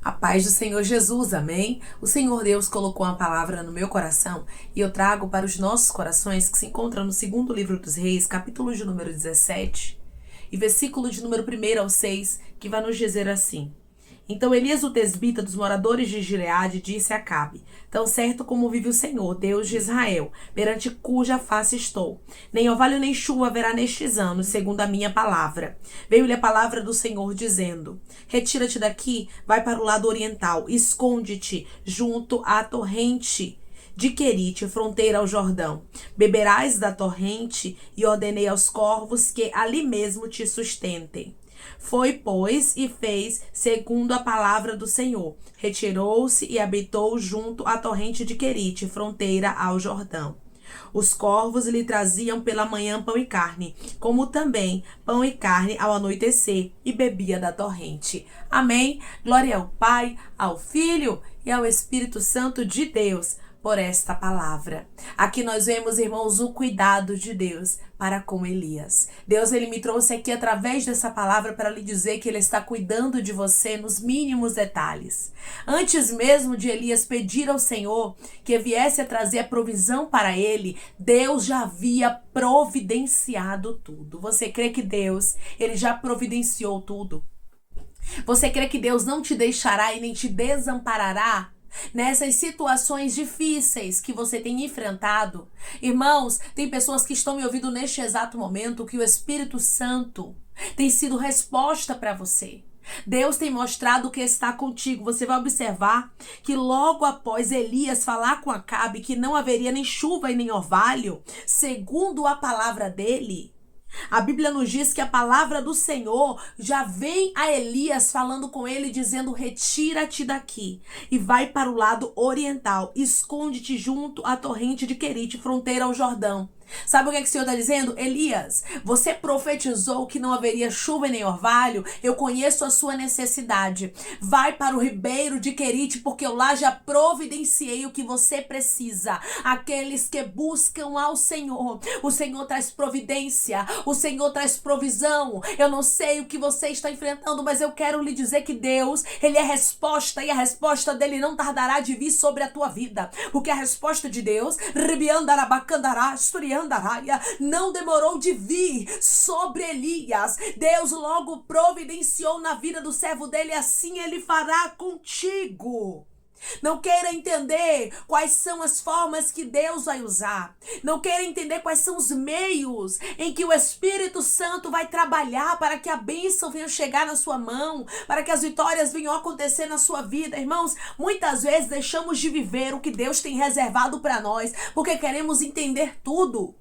A paz do Senhor Jesus, amém? O Senhor Deus colocou uma palavra no meu coração e eu trago para os nossos corações, que se encontra no segundo livro dos Reis, capítulo de número 17 e versículo de número 1 ao 6, que vai nos dizer assim: Então Elias, o tesbita dos moradores de Gileade, disse a Acabe: Tão certo como vive o Senhor, Deus de Israel, perante cuja face estou, nem orvalho nem chuva haverá nestes anos, segundo a minha palavra. Veio-lhe a palavra do Senhor, dizendo: Retira-te daqui, vai para o lado oriental, esconde-te junto à torrente de Querite, fronteira ao Jordão. Beberás da torrente, e ordenei aos corvos que ali mesmo te sustentem. Foi, pois, e fez segundo a palavra do Senhor. Retirou-se e habitou junto à torrente de Querite, fronteira ao Jordão. Os corvos lhe traziam pela manhã pão e carne, como também pão e carne ao anoitecer, e bebia da torrente. Amém? Glória ao Pai, ao Filho e ao Espírito Santo de Deus, por esta palavra. Aqui nós vemos, irmãos, o cuidado de Deus para com Elias. Deus, ele me trouxe aqui através dessa palavra para lhe dizer que ele está cuidando de você nos mínimos detalhes. Antes mesmo de Elias pedir ao Senhor que viesse a trazer a provisão para ele, Deus já havia providenciado tudo. Você crê que Deus, ele já providenciou tudo? Você crê que Deus não te deixará e nem te desamparará nessas situações difíceis que você tem enfrentado? Irmãos, tem pessoas que estão me ouvindo neste exato momento que o Espírito Santo tem sido resposta para você. Deus tem mostrado que está contigo. Você vai observar que logo após Elias falar com Acabe que não haveria nem chuva e nem orvalho, segundo a palavra dele, a Bíblia nos diz que a palavra do Senhor já vem a Elias falando com ele, dizendo: retira-te daqui e vai para o lado oriental, esconde-te junto à torrente de Querite, fronteira ao Jordão. Sabe o que o Senhor está dizendo? Elias, você profetizou que não haveria chuva nem orvalho. Eu conheço a sua necessidade. Vai para o ribeiro de Querite, porque eu lá já providenciei o que você precisa. Aqueles que buscam ao Senhor, o Senhor traz providência, o Senhor traz provisão. Eu não sei o que você está enfrentando, mas eu quero lhe dizer que Deus, ele é resposta, e a resposta dele não tardará de vir sobre a tua vida. Porque a resposta de Deus, não demorou de vir sobre Elias. Deus logo providenciou na vida do servo dele, assim ele fará contigo. Não queira entender quais são as formas que Deus vai usar. Não queira entender quais são os meios em que o Espírito Santo vai trabalhar para que a bênção venha chegar na sua mão, para que as vitórias venham acontecer na sua vida. Irmãos, muitas vezes deixamos de viver o que Deus tem reservado para nós, porque queremos entender tudo.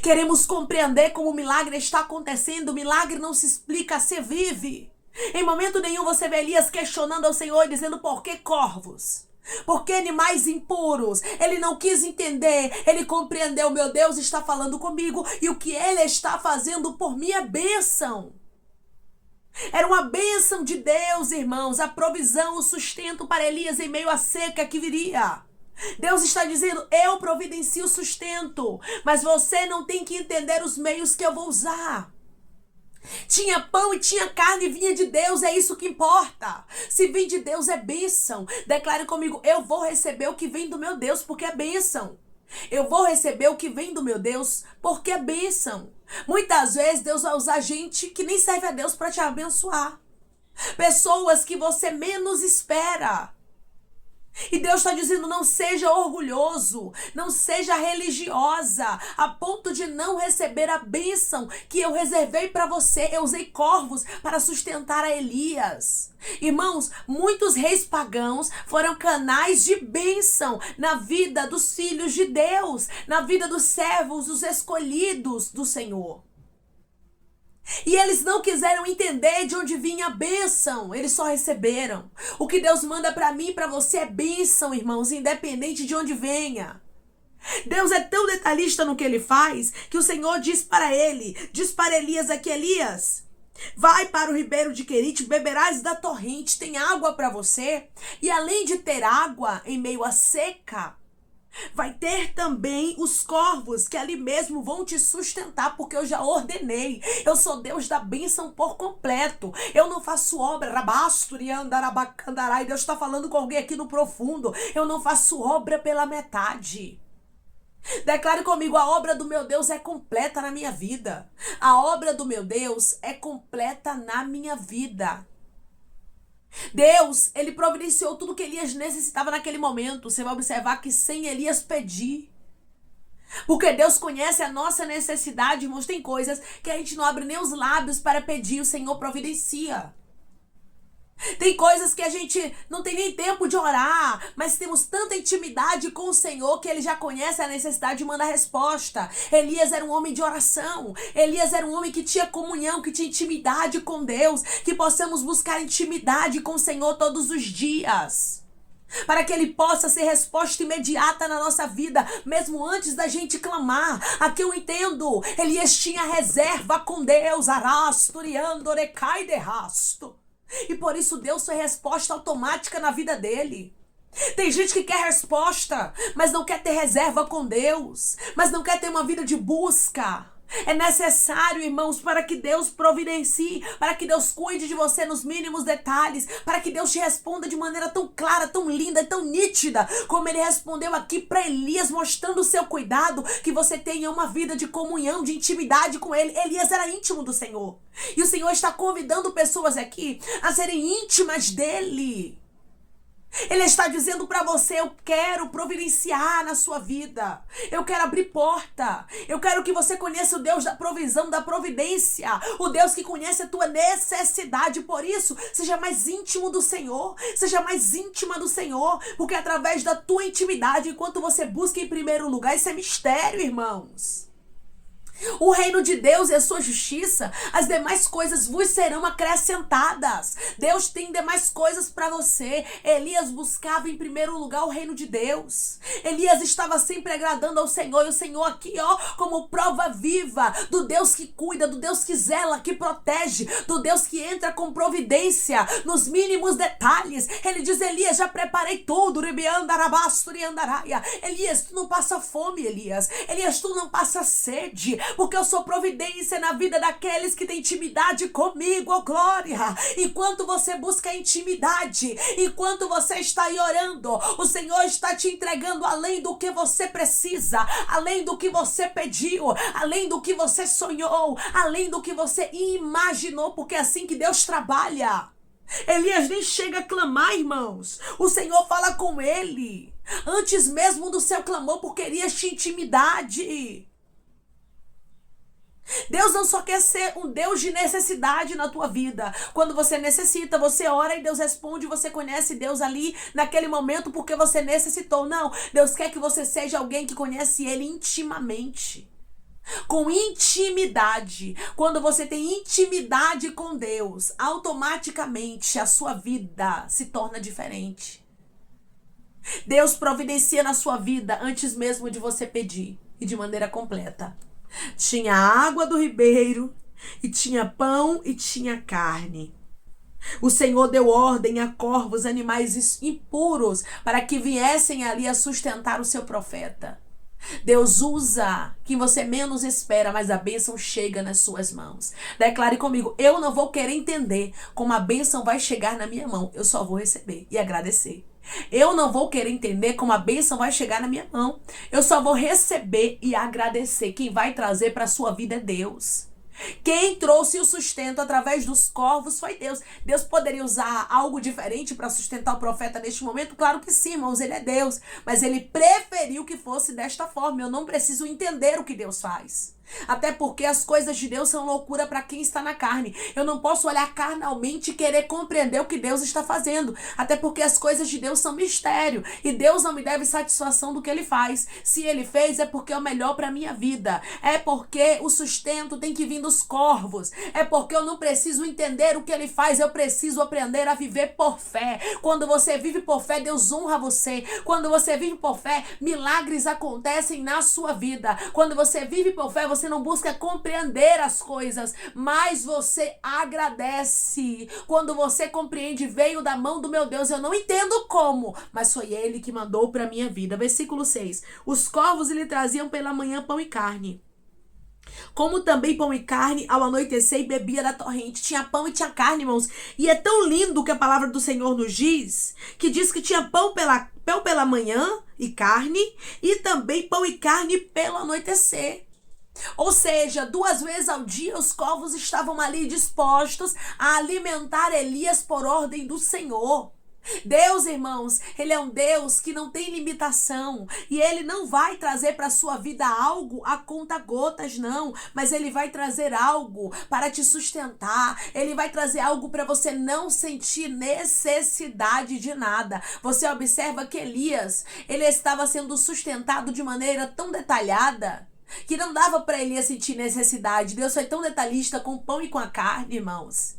Queremos compreender como o milagre está acontecendo. O milagre não se explica, se vive. Em momento nenhum você vê Elias questionando ao Senhor, dizendo: por que corvos? Por que animais impuros? Ele não quis entender, ele compreendeu: meu Deus está falando comigo e o que ele está fazendo por mim é bênção. Era uma bênção de Deus, irmãos, a provisão, o sustento para Elias em meio à seca que viria. Deus está dizendo: eu providencio o sustento, mas você não tem que entender os meios que eu vou usar. Tinha pão e tinha carne, vinha de Deus, é isso que importa. Se vem de Deus é bênção. Declare comigo: eu vou receber o que vem do meu Deus, porque é bênção. Eu vou receber o que vem do meu Deus, porque é bênção. Muitas vezes Deus vai usar gente que nem serve a Deus para te abençoar. Pessoas que você menos espera. E Deus está dizendo: não seja orgulhoso, não seja religiosa, a ponto de não receber a bênção que eu reservei para você. Eu usei corvos para sustentar a Elias. Irmãos, muitos reis pagãos foram canais de bênção na vida dos filhos de Deus, na vida dos servos, dos escolhidos do Senhor. E eles não quiseram entender de onde vinha a bênção, eles só receberam. O que Deus manda para mim e para você é bênção, irmãos, independente de onde venha. Deus é tão detalhista no que ele faz, que o Senhor diz para Elias aqui: Elias, vai para o ribeiro de Querite, beberás da torrente, tem água para você. E além de ter água em meio à seca, Vai ter também os corvos que ali mesmo vão te sustentar, porque eu já ordenei. Eu sou Deus da bênção por completo. Eu não faço obra, rabasturi, andarabacandarai. Deus está falando com alguém aqui no profundo. Eu não faço obra pela metade. Declare comigo, a obra do meu Deus é completa na minha vida. A obra do meu Deus é completa na minha vida. Deus, ele providenciou tudo que Elias necessitava naquele momento. Você vai observar que sem Elias pedir. Porque Deus conhece a nossa necessidade, irmãos. Tem coisas que a gente não abre nem os lábios para pedir, o Senhor providencia. Tem coisas que a gente não tem nem tempo de orar, mas temos tanta intimidade com o Senhor que Ele já conhece a necessidade e manda a resposta. Elias era um homem de oração. Elias era um homem que tinha comunhão, que tinha intimidade com Deus. Que possamos buscar intimidade com o Senhor todos os dias, para que Ele possa ser resposta imediata na nossa vida, mesmo antes da gente clamar. Aqui eu entendo, Elias tinha reserva com Deus. E por isso Deus foi resposta automática na vida dele. Tem gente que quer resposta, mas não quer ter reserva com Deus, mas não quer ter uma vida de busca. É necessário, irmãos, para que Deus providencie, para que Deus cuide de você nos mínimos detalhes, para que Deus te responda de maneira tão clara, tão linda e tão nítida, como Ele respondeu aqui para Elias, mostrando o seu cuidado, que você tenha uma vida de comunhão, de intimidade com Ele. Elias era íntimo do Senhor, e o Senhor está convidando pessoas aqui a serem íntimas dEle. Ele está dizendo para você, eu quero providenciar na sua vida. Eu quero abrir porta. Eu quero que você conheça o Deus da provisão, da providência. O Deus que conhece a tua necessidade. Por isso, seja mais íntimo do Senhor. Seja mais íntima do Senhor. Porque através da tua intimidade, enquanto você busca em primeiro lugar, isso é mistério, irmãos. O reino de Deus e a sua justiça, as demais coisas vos serão acrescentadas. Deus tem demais coisas para você. Elias buscava em primeiro lugar o reino de Deus. Elias estava sempre agradando ao Senhor. E o Senhor aqui, como prova viva do Deus que cuida, do Deus que zela, que protege, do Deus que entra com providência nos mínimos detalhes. Ele diz, Elias, já preparei tudo. Elias, tu não passa fome, Elias. Elias, tu não passa sede, porque eu sou providência na vida daqueles que têm intimidade comigo, oh glória. Enquanto você busca intimidade, enquanto você está aí orando, o Senhor está te entregando além do que você precisa, além do que você pediu, além do que você sonhou, além do que você imaginou, porque é assim que Deus trabalha. Elias nem chega a clamar, irmãos. O Senhor fala com ele antes mesmo do seu clamor, porque Elias tinha intimidade. Deus não só quer ser um Deus de necessidade na tua vida. Quando você necessita, você ora e Deus responde. Você conhece Deus ali naquele momento porque você necessitou. Não, Deus quer que você seja alguém que conhece Ele intimamente. Com intimidade. Quando você tem intimidade com Deus, automaticamente a sua vida se torna diferente. Deus providencia na sua vida antes mesmo de você pedir e de maneira completa. Tinha água do ribeiro, e tinha pão e tinha carne. O Senhor deu ordem a corvos, animais impuros, para que viessem ali a sustentar o seu profeta. Deus usa quem você menos espera, mas a bênção chega nas suas mãos. Declare comigo, eu não vou querer entender como a bênção vai chegar na minha mão. Eu só vou receber e agradecer. Eu não vou querer entender como a bênção vai chegar na minha mão. Eu só vou receber e agradecer. Quem vai trazer para a sua vida é Deus. Quem trouxe o sustento através dos corvos foi Deus. Deus poderia usar algo diferente para sustentar o profeta neste momento? Claro que sim, irmãos, Ele é Deus. Mas Ele preferiu que fosse desta forma. Eu não preciso entender o que Deus faz. Até porque as coisas de Deus são loucura para quem está na carne. Eu não posso olhar carnalmente e querer compreender o que Deus está fazendo. Até porque as coisas de Deus são mistério. E Deus não me deve satisfação do que Ele faz. Se Ele fez, é porque é o melhor para a minha vida. É porque o sustento tem que vir dos corvos. É porque eu não preciso entender o que Ele faz. Eu preciso aprender a viver por fé. Quando você vive por fé, Deus honra você. Quando você vive por fé, milagres acontecem na sua vida. Quando você vive por fé, você não busca compreender as coisas, mais você agradece. Quando você compreende, veio da mão do meu Deus, eu não entendo como, mas foi Ele que mandou para minha vida. Versículo 6. Os corvos lhe traziam pela manhã pão e carne, como também pão e carne ao anoitecer, e bebia da torrente. Tinha pão e tinha carne, irmãos. E é tão lindo que a palavra do Senhor nos diz, que diz que tinha pão pela manhã e carne, e também pão e carne pelo anoitecer. Ou seja, 2 vezes ao dia os corvos estavam ali dispostos a alimentar Elias por ordem do Senhor. Deus, irmãos, Ele é um Deus que não tem limitação, e Ele não vai trazer para a sua vida algo a conta-gotas, não, mas Ele vai trazer algo para te sustentar. Ele vai trazer algo para você não sentir necessidade de nada. Você observa que Elias, ele estava sendo sustentado de maneira tão detalhada que não dava para Elias sentir necessidade. Deus foi tão detalhista com o pão e com a carne, irmãos.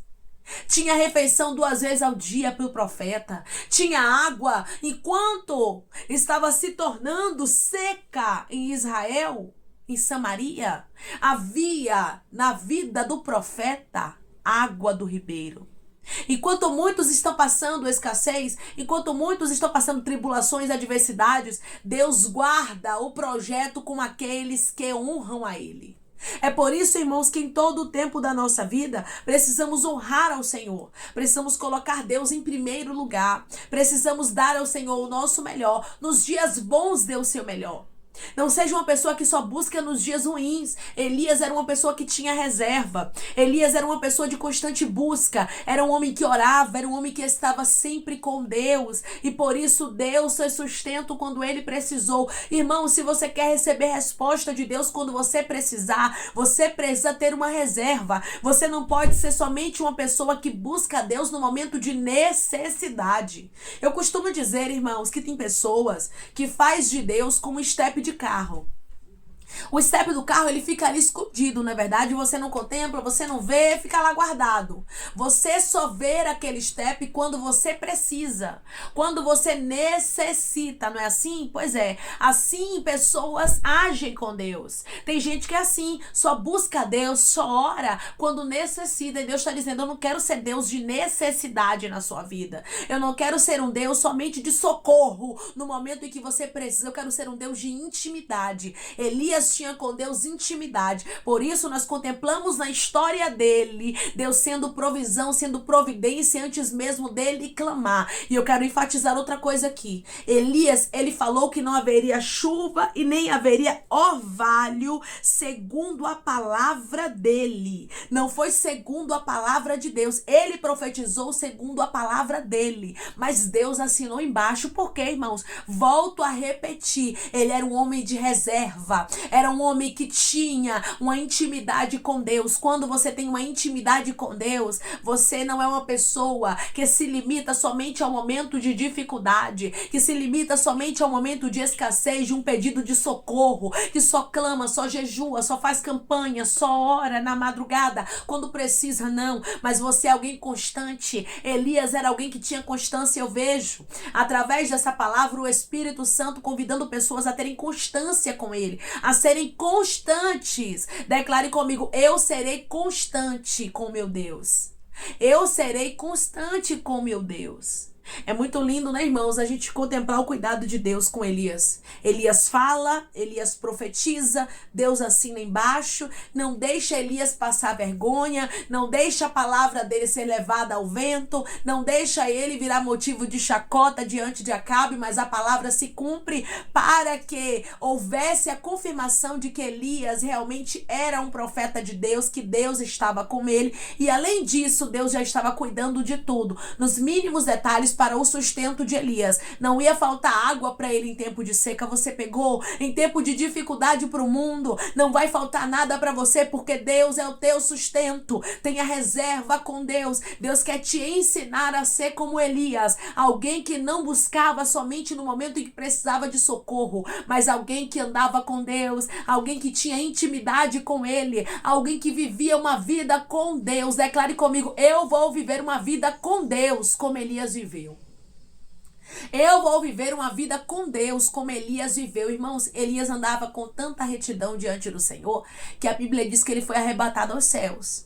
Tinha refeição 2 vezes ao dia para o profeta. Tinha água enquanto estava se tornando seca em Israel, em Samaria. Havia na vida do profeta água do ribeiro. Enquanto muitos estão passando escassez, enquanto muitos estão passando tribulações, adversidades, Deus guarda o projeto com aqueles que honram a Ele. É por isso, irmãos, que em todo o tempo da nossa vida precisamos honrar ao Senhor, precisamos colocar Deus em primeiro lugar, precisamos dar ao Senhor o nosso melhor. Nos dias bons, dê o seu melhor. Não seja uma pessoa que só busca nos dias ruins. Elias era uma pessoa que tinha reserva. Elias era uma pessoa de constante busca. Era um homem que orava, era um homem que estava sempre com Deus. E por isso Deus foi sustento quando ele precisou. Irmão, se você quer receber resposta de Deus quando você precisar, você precisa ter uma reserva. Você não pode ser somente uma pessoa que busca Deus no momento de necessidade. Eu costumo dizer, irmãos, que tem pessoas que faz de Deus como estepe de carro. O estepe do carro, ele fica ali escondido, não é verdade? Você não contempla, você não vê, fica lá guardado. Você só vê aquele estepe quando você precisa, quando você necessita, não é assim? Pois é, assim pessoas agem com Deus. Tem gente que é assim, só busca Deus, só ora quando necessita. E Deus está dizendo, eu não quero ser Deus de necessidade na sua vida. Eu não quero ser um Deus somente de socorro no momento em que você precisa. Eu quero ser um Deus de intimidade. Elias tinha com Deus intimidade. Por isso nós contemplamos na história dele, Deus sendo provisão, sendo providência antes mesmo dele clamar. E eu quero enfatizar outra coisa aqui. Elias, ele falou que não haveria chuva e nem haveria orvalho segundo a palavra dele. Não foi segundo a palavra de Deus. Ele profetizou segundo a palavra dele. Mas Deus assinou embaixo. Por quê, irmãos? Volto a repetir. Ele era um homem de reserva. Era um homem que tinha uma intimidade com Deus. Quando você tem uma intimidade com Deus, você não é uma pessoa que se limita somente ao momento de dificuldade, que se limita somente ao momento de escassez, de um pedido de socorro, que só clama, só jejua, só faz campanha, só ora na madrugada, quando precisa, não. Mas você é alguém constante. Elias era alguém que tinha constância. Eu vejo, através dessa palavra, o Espírito Santo convidando pessoas a terem constância com Ele, a serem constantes. Declare comigo, eu serei constante com meu Deus. Eu serei constante com meu Deus. É muito lindo, né, irmãos, a gente contemplar o cuidado de Deus com Elias. Elias fala, Elias profetiza, Deus assina embaixo, não deixa Elias passar vergonha, não deixa a palavra dele ser levada ao vento, não deixa ele virar motivo de chacota diante de Acabe, mas a palavra se cumpre para que houvesse a confirmação de que Elias realmente era um profeta de Deus, que Deus estava com ele, e além disso, Deus já estava cuidando de tudo, nos mínimos detalhes, para o sustento de Elias. Não ia faltar água para ele em tempo de seca. Você pegou em tempo de dificuldade para o mundo. Não vai faltar nada para você, porque Deus é o teu sustento. Tenha reserva com Deus. Deus quer te ensinar a ser como Elias, alguém que não buscava somente no momento em que precisava de socorro, mas alguém que andava com Deus, alguém que tinha intimidade com Ele, alguém que vivia uma vida com Deus. Declare comigo, eu vou viver uma vida com Deus, como Elias viveu. Eu vou viver uma vida com Deus, como Elias viveu. Irmãos, Elias andava com tanta retidão diante do Senhor, que a Bíblia diz que ele foi arrebatado aos céus.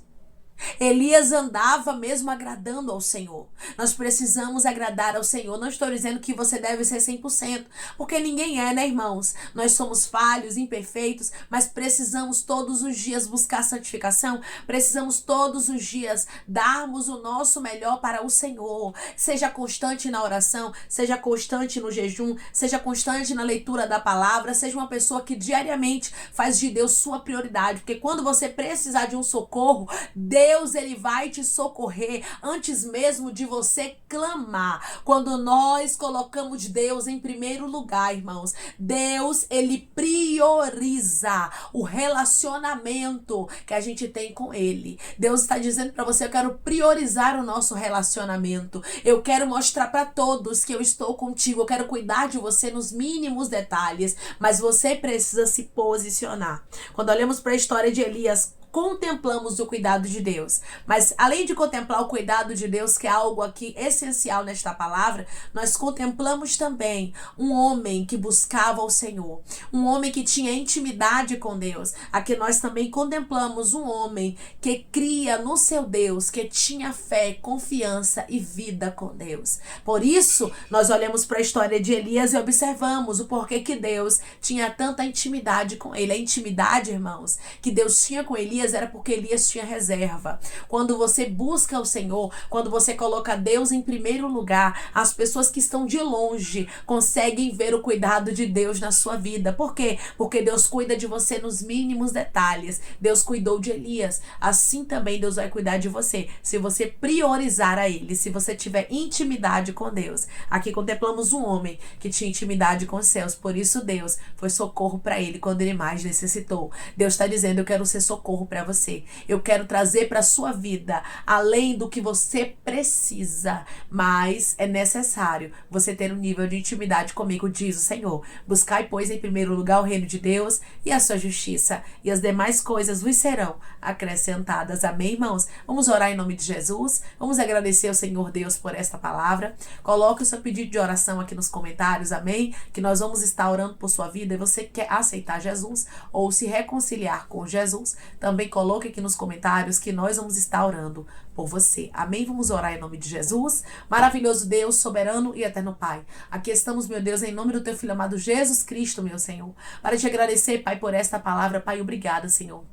Elias andava mesmo agradando ao Senhor. Nós precisamos agradar ao Senhor. Não estou dizendo que você deve ser 100%, porque ninguém é, né, irmãos? Nós somos falhos, imperfeitos, mas precisamos todos os dias buscar santificação. Precisamos todos os dias darmos o nosso melhor para o Senhor. Seja constante na oração, seja constante no jejum, seja constante na leitura da palavra, seja uma pessoa que diariamente faz de Deus sua prioridade, porque quando você precisar de um socorro, Deus, ele vai te socorrer antes mesmo de você clamar. Quando nós colocamos Deus em primeiro lugar, irmãos, Deus, ele prioriza o relacionamento que a gente tem com ele. Deus está dizendo para você: eu quero priorizar o nosso relacionamento. Eu quero mostrar para todos que eu estou contigo. Eu quero cuidar de você nos mínimos detalhes, mas você precisa se posicionar. Quando olhamos para a história de Elias, contemplamos o cuidado de Deus. Mas além de contemplar o cuidado de Deus, que é algo aqui essencial nesta palavra, nós contemplamos também um homem que buscava o Senhor, um homem que tinha intimidade com Deus. Aqui nós também contemplamos um homem que cria no seu Deus, que tinha fé, confiança e vida com Deus. Por isso, nós olhamos para a história de Elias e observamos o porquê que Deus tinha tanta intimidade com ele. A intimidade, irmãos, que Deus tinha com Elias era porque Elias tinha reserva. Quando você busca o Senhor, quando você coloca Deus em primeiro lugar, as pessoas que estão de longe conseguem ver o cuidado de Deus na sua vida. Por quê? Porque Deus cuida de você nos mínimos detalhes. Deus cuidou de Elias, assim também Deus vai cuidar de você, se você priorizar a Ele, se você tiver intimidade com Deus. Aqui contemplamos um homem que tinha intimidade com os céus, por isso Deus foi socorro para ele quando ele mais necessitou. Deus está dizendo: eu quero ser socorro para você. Eu quero trazer para sua vida além do que você precisa, mas é necessário você ter um nível de intimidade comigo, diz o Senhor. Buscai, pois, em primeiro lugar o reino de Deus e a sua justiça, e as demais coisas vos serão acrescentadas. Amém, irmãos? Vamos orar em nome de Jesus. Vamos agradecer ao Senhor Deus por esta palavra. Coloque o seu pedido de oração aqui nos comentários, amém? Que nós vamos estar orando por sua vida. E você quer aceitar Jesus ou se reconciliar com Jesus, também coloque aqui nos comentários que nós vamos estar orando por você. Amém? Vamos orar em nome de Jesus. Maravilhoso Deus, soberano e eterno Pai. Aqui estamos, meu Deus, em nome do teu Filho amado Jesus Cristo, meu Senhor, para te agradecer, Pai, por esta palavra. Pai, obrigada, Senhor,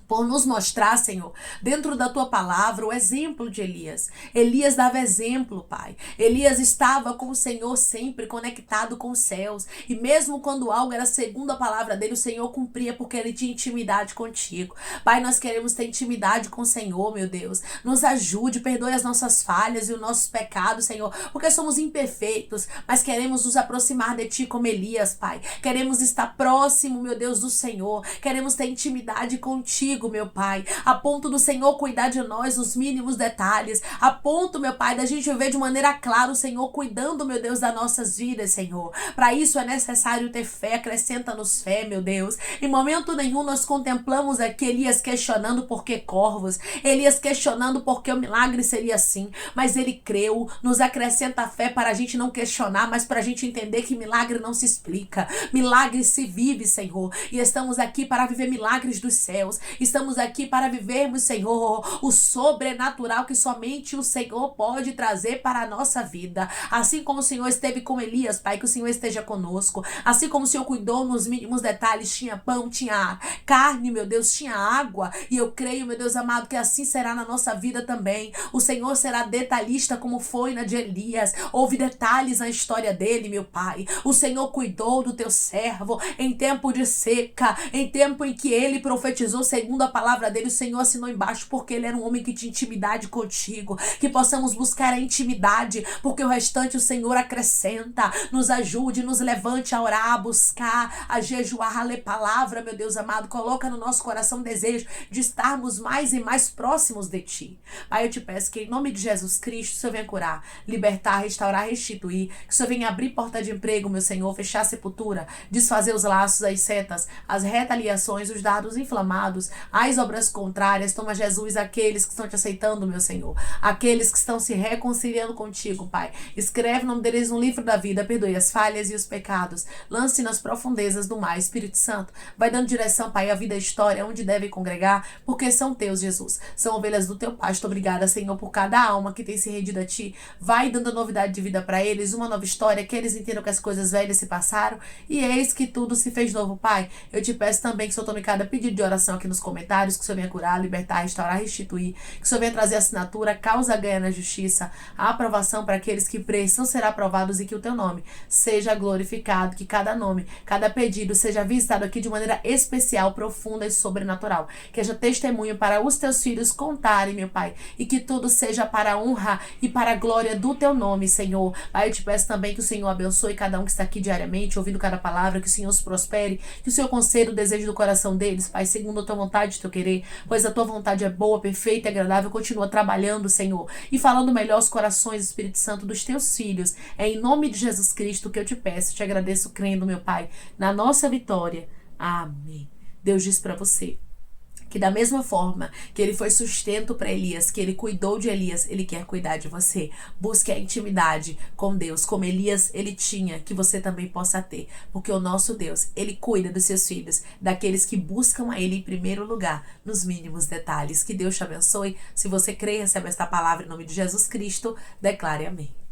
por nos mostrar, Senhor, dentro da tua palavra, o exemplo de Elias. Elias dava exemplo, Pai. Elias estava com o Senhor sempre conectado com os céus. E mesmo quando algo era segundo a palavra dele, o Senhor cumpria porque ele tinha intimidade contigo. Pai, nós queremos ter intimidade com o Senhor, meu Deus. Nos ajude, perdoe as nossas falhas e os nossos pecados, Senhor, porque somos imperfeitos, mas queremos nos aproximar de Ti como Elias, Pai. Queremos estar próximo, meu Deus, do Senhor. Queremos ter intimidade contigo, meu Pai, a ponto do Senhor cuidar de nós nos mínimos detalhes, a ponto, meu Pai, da gente ver de maneira clara o Senhor cuidando, meu Deus, das nossas vidas, Senhor. Para isso é necessário ter fé. Acrescenta-nos fé, meu Deus. Em momento nenhum nós contemplamos aqui Elias questionando por que corvos, Elias questionando por que o milagre seria assim, mas ele creu. Nos acrescenta a fé para a gente não questionar, mas para a gente entender que milagre não se explica, milagre se vive, Senhor. E estamos aqui para viver milagres dos céus. Estamos aqui para vivermos, Senhor, o sobrenatural que somente o Senhor pode trazer para a nossa vida. Assim como o Senhor esteve com Elias, Pai, que o Senhor esteja conosco. Assim como o Senhor cuidou nos mínimos detalhes, tinha pão, tinha carne, meu Deus, tinha água. E eu creio, meu Deus amado, que assim será na nossa vida também. O Senhor será detalhista como foi na de Elias. Houve detalhes na história dele, meu Pai. O Senhor cuidou do teu servo em tempo de seca, em tempo em que ele profetizou segundo a palavra dele. O Senhor assinou embaixo porque ele era um homem que tinha intimidade contigo. Que possamos buscar a intimidade, porque o restante o Senhor acrescenta. Nos ajude, nos levante a orar, a buscar, a jejuar, a ler palavra, meu Deus amado. Coloca no nosso coração o desejo de estarmos mais e mais próximos de Ti. Pai, eu te peço que em nome de Jesus Cristo, o Senhor venha curar, libertar, restaurar, restituir. Que o Senhor venha abrir porta de emprego, meu Senhor, fechar a sepultura, desfazer os laços, as setas, as retaliações, os dardos inflamados, as obras contrárias. Toma, Jesus, aqueles que estão te aceitando, meu Senhor, aqueles que estão se reconciliando contigo, Pai. Escreve o nome deles no livro da vida, perdoe as falhas e os pecados, lance nas profundezas do mar. Espírito Santo, vai dando direção, Pai, à vida e à história, onde devem congregar, porque são teus, Jesus, são ovelhas do teu pasto. Obrigada, Senhor, por cada alma que tem se rendido a ti. Vai dando novidade de vida para eles, uma nova história, que eles entendam que as coisas velhas se passaram e eis que tudo se fez novo, Pai. Eu te peço também que o Senhor tome cada pedido de oração aqui nos comentários, que o Senhor venha curar, libertar, restaurar, restituir, que o Senhor venha trazer assinatura, causa ganha na justiça, a aprovação para aqueles que precisam ser aprovados, e que o teu nome seja glorificado, que cada nome, cada pedido seja visitado aqui de maneira especial, profunda e sobrenatural, que haja testemunho para os teus filhos contarem, meu Pai, e que tudo seja para a honra e para a glória do teu nome, Senhor. Pai, eu te peço também que o Senhor abençoe cada um que está aqui diariamente, ouvindo cada palavra, que o Senhor os prospere, que o Senhor conceda o desejo do coração deles, Pai, segundo a tua vontade e o teu querer, pois a tua vontade é boa, perfeita e agradável. Continua trabalhando, Senhor, e falando melhor aos corações, Espírito Santo, dos teus filhos. É em nome de Jesus Cristo que eu te peço, te agradeço, crendo, meu Pai, na nossa vitória. Amém. Deus diz para você que da mesma forma que ele foi sustento para Elias, que ele cuidou de Elias, ele quer cuidar de você. Busque a intimidade com Deus, como Elias ele tinha, que você também possa ter, porque o nosso Deus, ele cuida dos seus filhos, daqueles que buscam a ele em primeiro lugar, nos mínimos detalhes. Que Deus te abençoe. Se você crê e recebe esta palavra em nome de Jesus Cristo, declare amém.